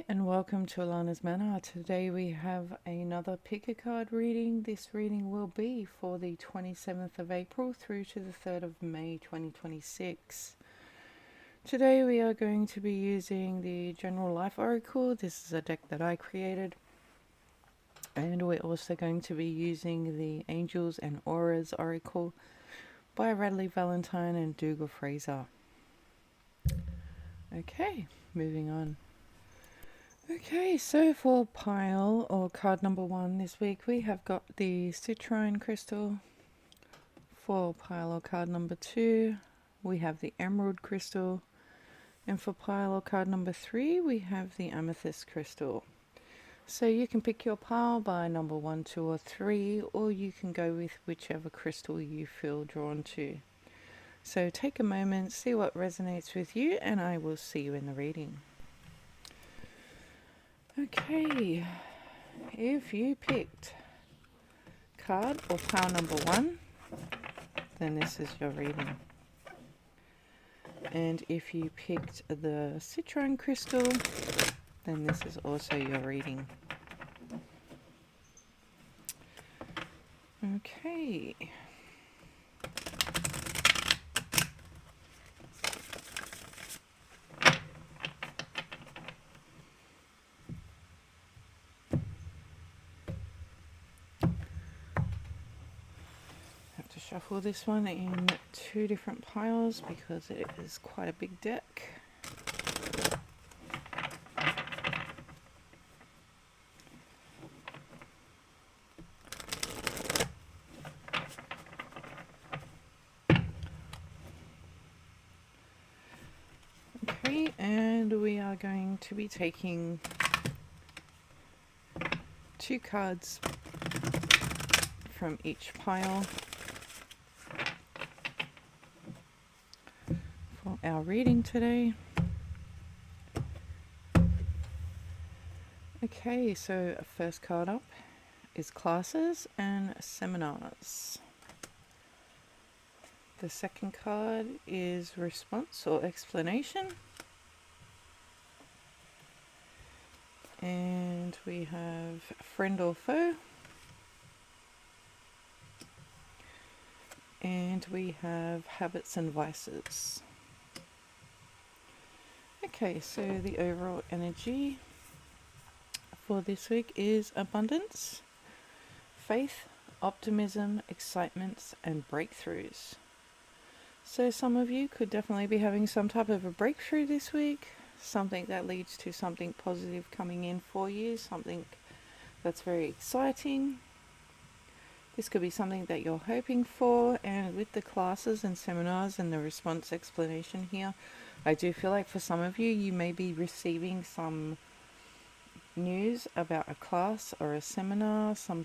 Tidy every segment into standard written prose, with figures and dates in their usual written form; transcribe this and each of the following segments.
Hi and welcome to Allana's Manor. Today we have another pick a card reading. This reading will be for the 27th of April through to the 3rd of May 2026. Today we are going to be using the General Life Oracle. This is a deck that I created. And we're also going to be using the Angels and Auras Oracle by Radleigh, Valentine and Dougall Fraser. Okay, moving on. Okay, so for pile or card number 1 this week, we have got the citrine crystal. For pile or card number 2, we have the emerald crystal. And for pile or card number 3, we have the amethyst crystal. So you can pick your pile by number 1, 2 or 3, or you can go with whichever crystal you feel drawn to. So take a moment, see what resonates with you, and I will see you in the reading. Okay, if you picked card or pile number 1, then this is your reading. And if you picked the citrine crystal, then this is also your reading. Okay. Shuffle this one in 2 different piles because it is quite a big deck. Okay, and we are going to be taking 2 cards from each pile for our reading today. Okay, so first card up is classes and seminars. The second card is response or explanation. And we have friend or foe. And we have habits and vices. Okay, so the overall energy for this week is abundance, faith, optimism, excitements, and breakthroughs. So some of you could definitely be having some type of a breakthrough this week, something that leads to something positive coming in for you, something that's very exciting. This could be something that you're hoping for, and with the classes and seminars and the response explanation here, I do feel like for some of you, you may be receiving some news about a class or a seminar. Some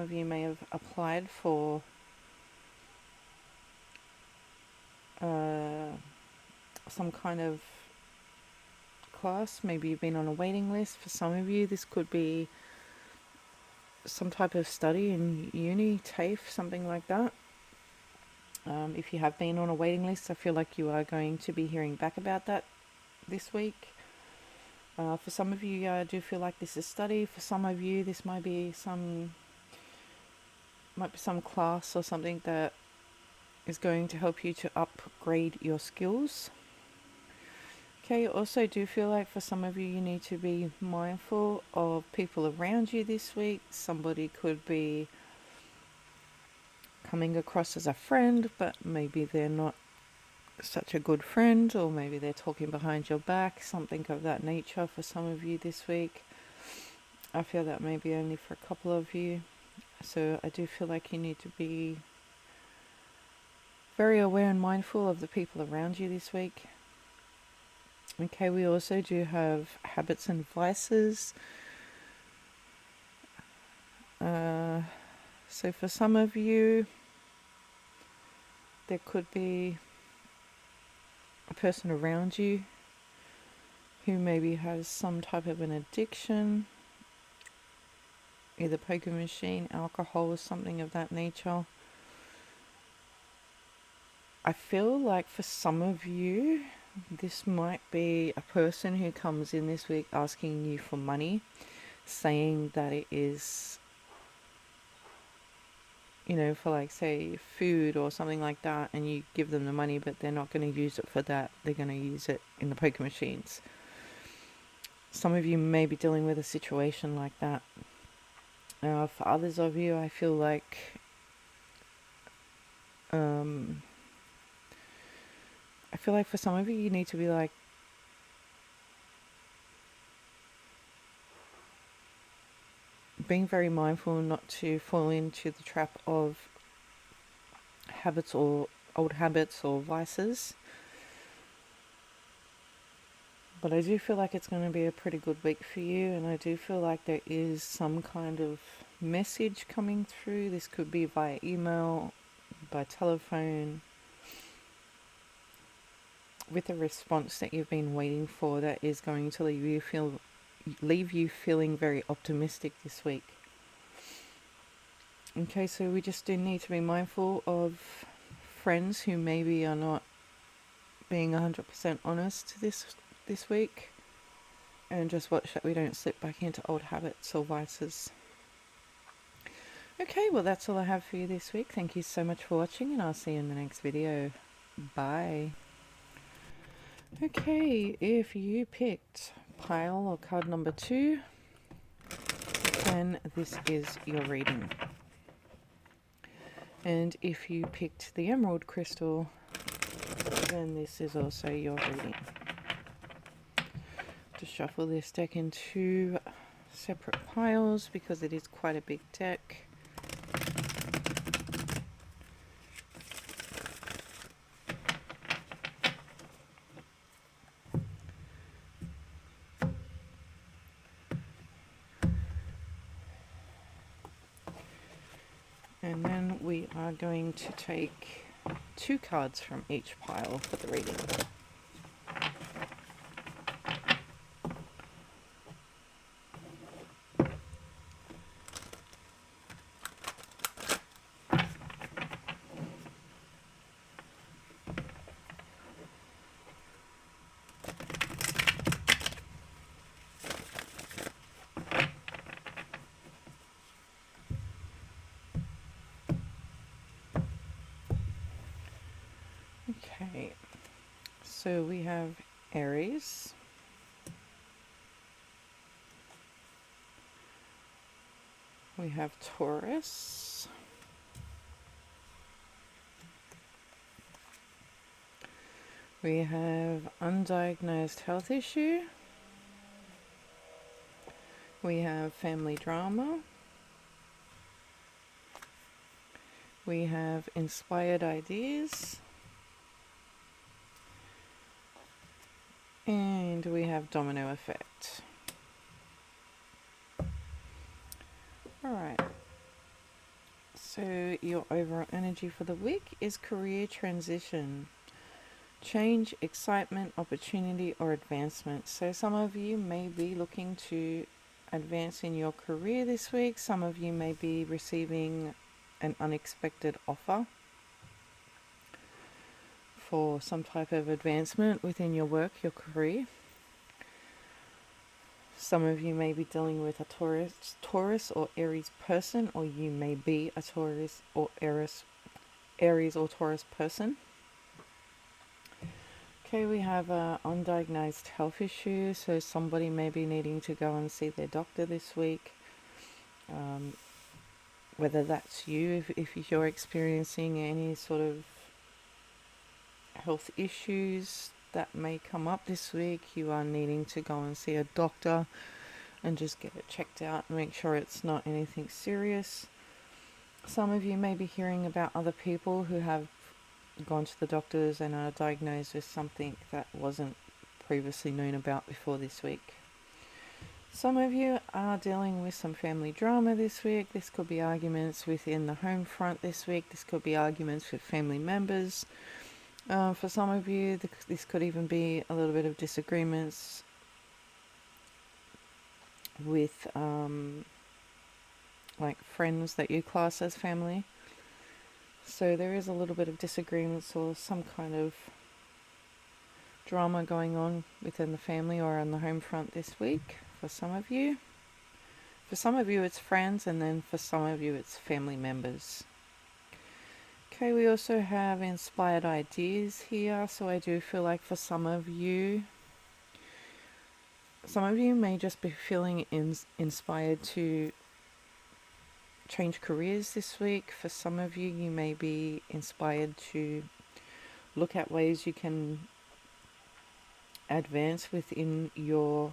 of you may have applied for some kind of class. Maybe you've been on a waiting list. For some of you, this could be some type of study in uni, TAFE, something like that. If you have been on a waiting list, I feel like you are going to be hearing back about that this week. For some of you, I do feel like this is study. For some of you, this might be some class or something that is going to help you to upgrade your skills. Okay, also do feel like for some of you, you need to be mindful of people around you this week. Somebody could be coming across as a friend, but maybe they're not such a good friend, or maybe they're talking behind your back, something of that nature for some of you this week. I feel that maybe only for a couple of you. So I do feel like you need to be very aware and mindful of the people around you this week. Okay, we also do have habits and vices. So for some of you, there could be a person around you who maybe has some type of an addiction, either poker machine, alcohol, or something of that nature. I feel like for some of you, This might be a person who comes in this week asking you for money, saying that it is, for like, say, food or something like that, and you give them the money, but they're not going to use it for that. They're going to use it in the poker machines. Some of you may be dealing with a situation like that. For others of you, I feel like for some of you, you need to be like, being very mindful not to fall into the trap of habits or old habits or vices. But I do feel like it's going to be a pretty good week for you, and I do feel like there is some kind of message coming through. This could be via email, by telephone, with a response that you've been waiting for that is going to leave you feeling very optimistic this week. Okay, so we just do need to be mindful of friends who maybe are not being 100% honest this week, and just watch that we don't slip back into old habits or vices. Okay, well, that's all I have for you this week. Thank you so much for watching, and I'll see you in the next video. Bye. Okay, if you picked pile or card number 2, then this is your reading. And if you picked the emerald crystal, then this is also your reading. To shuffle this deck in 2 separate piles because it is quite a big deck. And then we are going to take 2 cards from each pile for the reading. Okay, so we have Aries, we have Taurus, we have undiagnosed health issue, we have family drama, we have inspired ideas, and we have domino effect. Alright, so your overall energy for the week is career transition, change, excitement, opportunity, or advancement. So some of you may be looking to advance in your career this week. Some of you may be receiving an unexpected offer for some type of advancement within your work, your career. Some of you may be dealing with a Taurus or Aries person, or you may be a Taurus or Aries or Taurus person. Okay, we have an undiagnosed health issue, so somebody may be needing to go and see their doctor this week. Whether that's you, if you're experiencing any sort of health issues that may come up this week, you are needing to go and see a doctor and just get it checked out and make sure it's not anything serious. Some of you may be hearing about other people who have gone to the doctors and are diagnosed with something that wasn't previously known about before this week. Some of you are dealing with some family drama this week. This could be arguments within the home front this week. This could be arguments with family members. For some of you, this could even be a little bit of disagreements with like friends that you class as family. So there is a little bit of disagreements or some kind of drama going on within the family or on the home front this week for some of you. For some of you it's friends, and then for some of you it's family members. Okay, we also have inspired ideas here, so I do feel like for some of you may just be feeling inspired to change careers this week. For some of you, you may be inspired to look at ways you can advance within your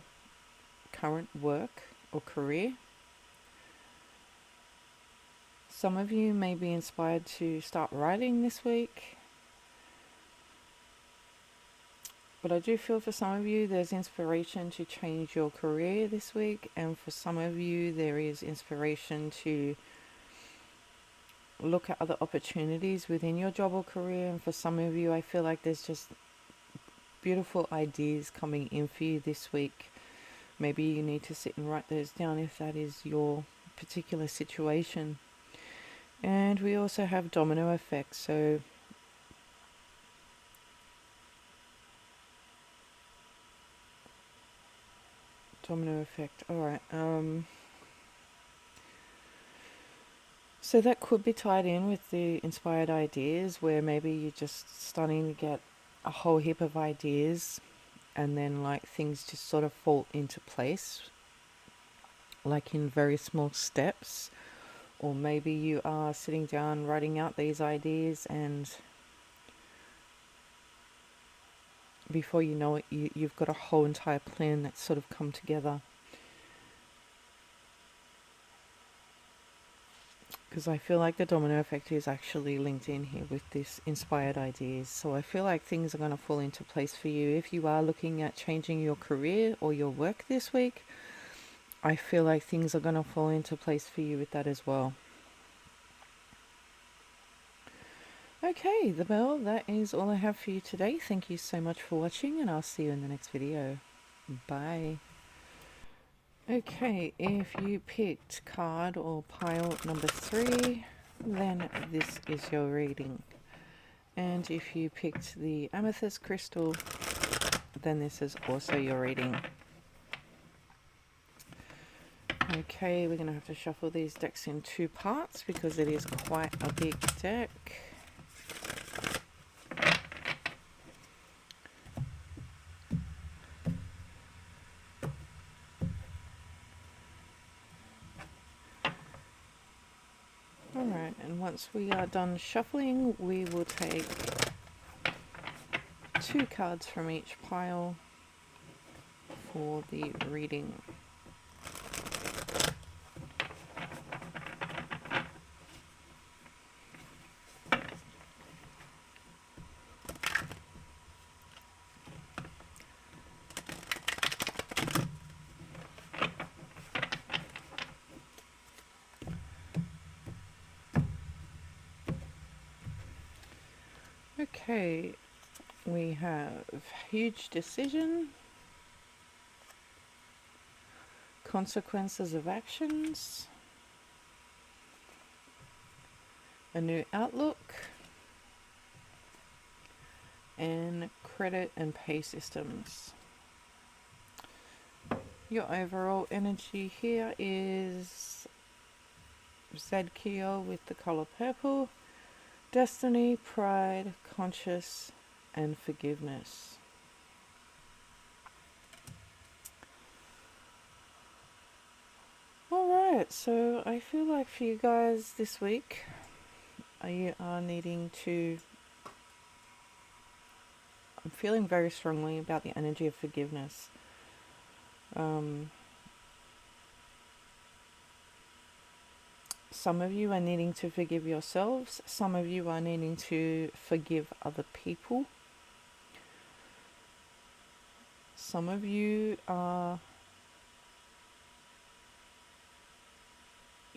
current work or career. Some of you may be inspired to start writing this week. But I do feel for some of you there's inspiration to change your career this week, and for some of you there is inspiration to look at other opportunities within your job or career, and for some of you I feel like there's just beautiful ideas coming in for you this week. Maybe you need to sit and write those down if that is your particular situation. And we also have domino effect, so domino effect, alright. So that could be tied in with the inspired ideas, where maybe you're just starting to get a whole heap of ideas and then like things just sort of fall into place, like in very small steps. Or maybe you are sitting down writing out these ideas, and before you know it, you've got a whole entire plan that's sort of come together. Because I feel like the domino effect is actually linked in here with this inspired ideas. So I feel like things are going to fall into place for you. If you are looking at changing your career or your work this week, I feel like things are going to fall into place for you with that as well. Okay, the bell, that is all I have for you today. Thank you so much for watching, and I'll see you in the next video. Bye. Okay, if you picked card or pile number 3, then this is your reading. And if you picked the amethyst crystal, then this is also your reading. Okay, we're going to have to shuffle these decks in 2 parts because it is quite a big deck. Alright, and once we are done shuffling, we will take 2 cards from each pile for the reading. Okay, we have huge decision, consequences of actions, a new outlook, and credit and pay systems. Your overall energy here is Zadkiel with the color purple. Destiny, pride, conscious, and forgiveness. Alright, so I feel like for you guys this week, you are needing to... I'm feeling very strongly about the energy of forgiveness. Some of you are needing to forgive yourselves. Some of you are needing to forgive other people. Some of you are...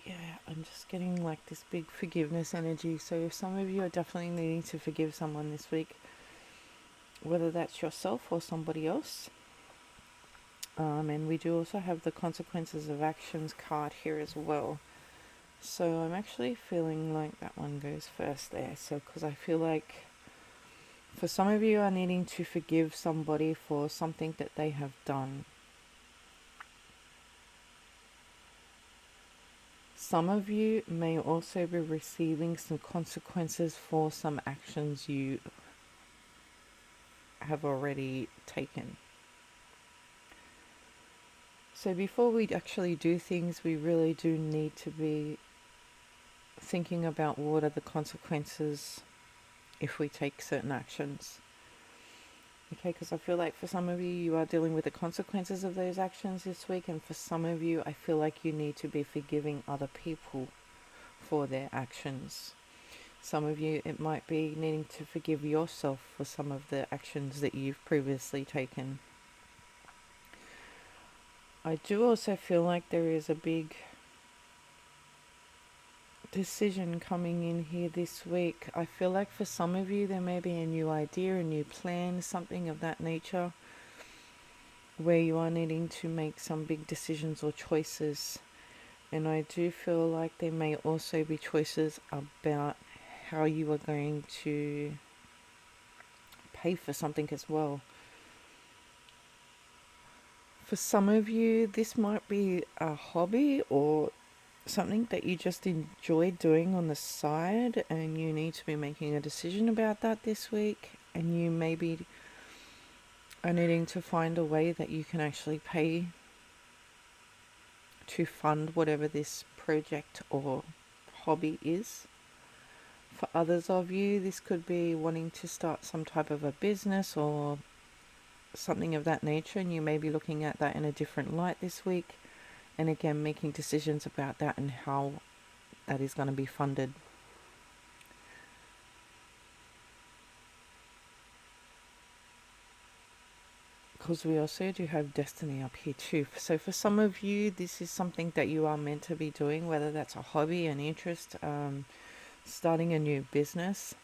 Yeah, I'm just getting like this big forgiveness energy. So some of you are definitely needing to forgive someone this week, whether that's yourself or somebody else. And we do also have the consequences of actions card here as well. So I'm actually feeling like that one goes first there. So because I feel like For some of you are needing to forgive somebody for something that they have done. Some of you may also be receiving some consequences for some actions you have already taken. So before we actually do things, we really do need to be thinking about what are the consequences if we take certain actions. Okay, because I feel like for some of you, you are dealing with the consequences of those actions this week, and for some of you, I feel like you need to be forgiving other people for their actions. Some of you, it might be needing to forgive yourself for some of the actions that you've previously taken. I do also feel like there is a big decision coming in here this week. I feel like for some of you, there may be a new idea, a new plan, something of that nature, where you are needing to make some big decisions or choices. And I do feel like there may also be choices about how you are going to pay for something as well. For some of you, this might be a hobby or something that you just enjoy doing on the side, and you need to be making a decision about that this week, and you maybe are needing to find a way that you can actually pay to fund whatever this project or hobby is. For others of you, this could be wanting to start some type of a business or something of that nature, and you may be looking at that in a different light this week, and again making decisions about that and how that is going to be funded. Because we also do have destiny up here too. So for some of you, this is something that you are meant to be doing, whether that's a hobby, an interest, starting a new business.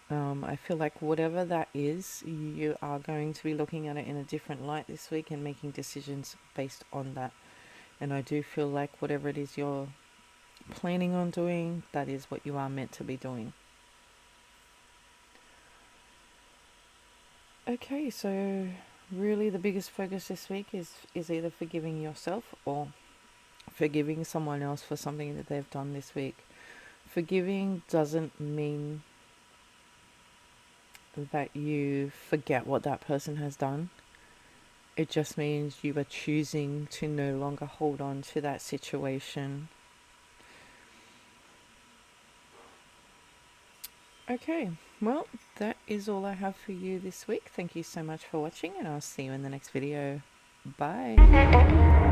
I feel like whatever that is, you are going to be looking at it in a different light this week and making decisions based on that. And I do feel like whatever it is you're planning on doing, that is what you are meant to be doing. Okay, so really the biggest focus this week is either forgiving yourself or forgiving someone else for something that they've done this week. Forgiving doesn't mean that you forget what that person has done. It just means you are choosing to no longer hold on to that situation. Okay, well, that is all I have for you this week. Thank you so much for watching, and I'll see you in the next video. Bye.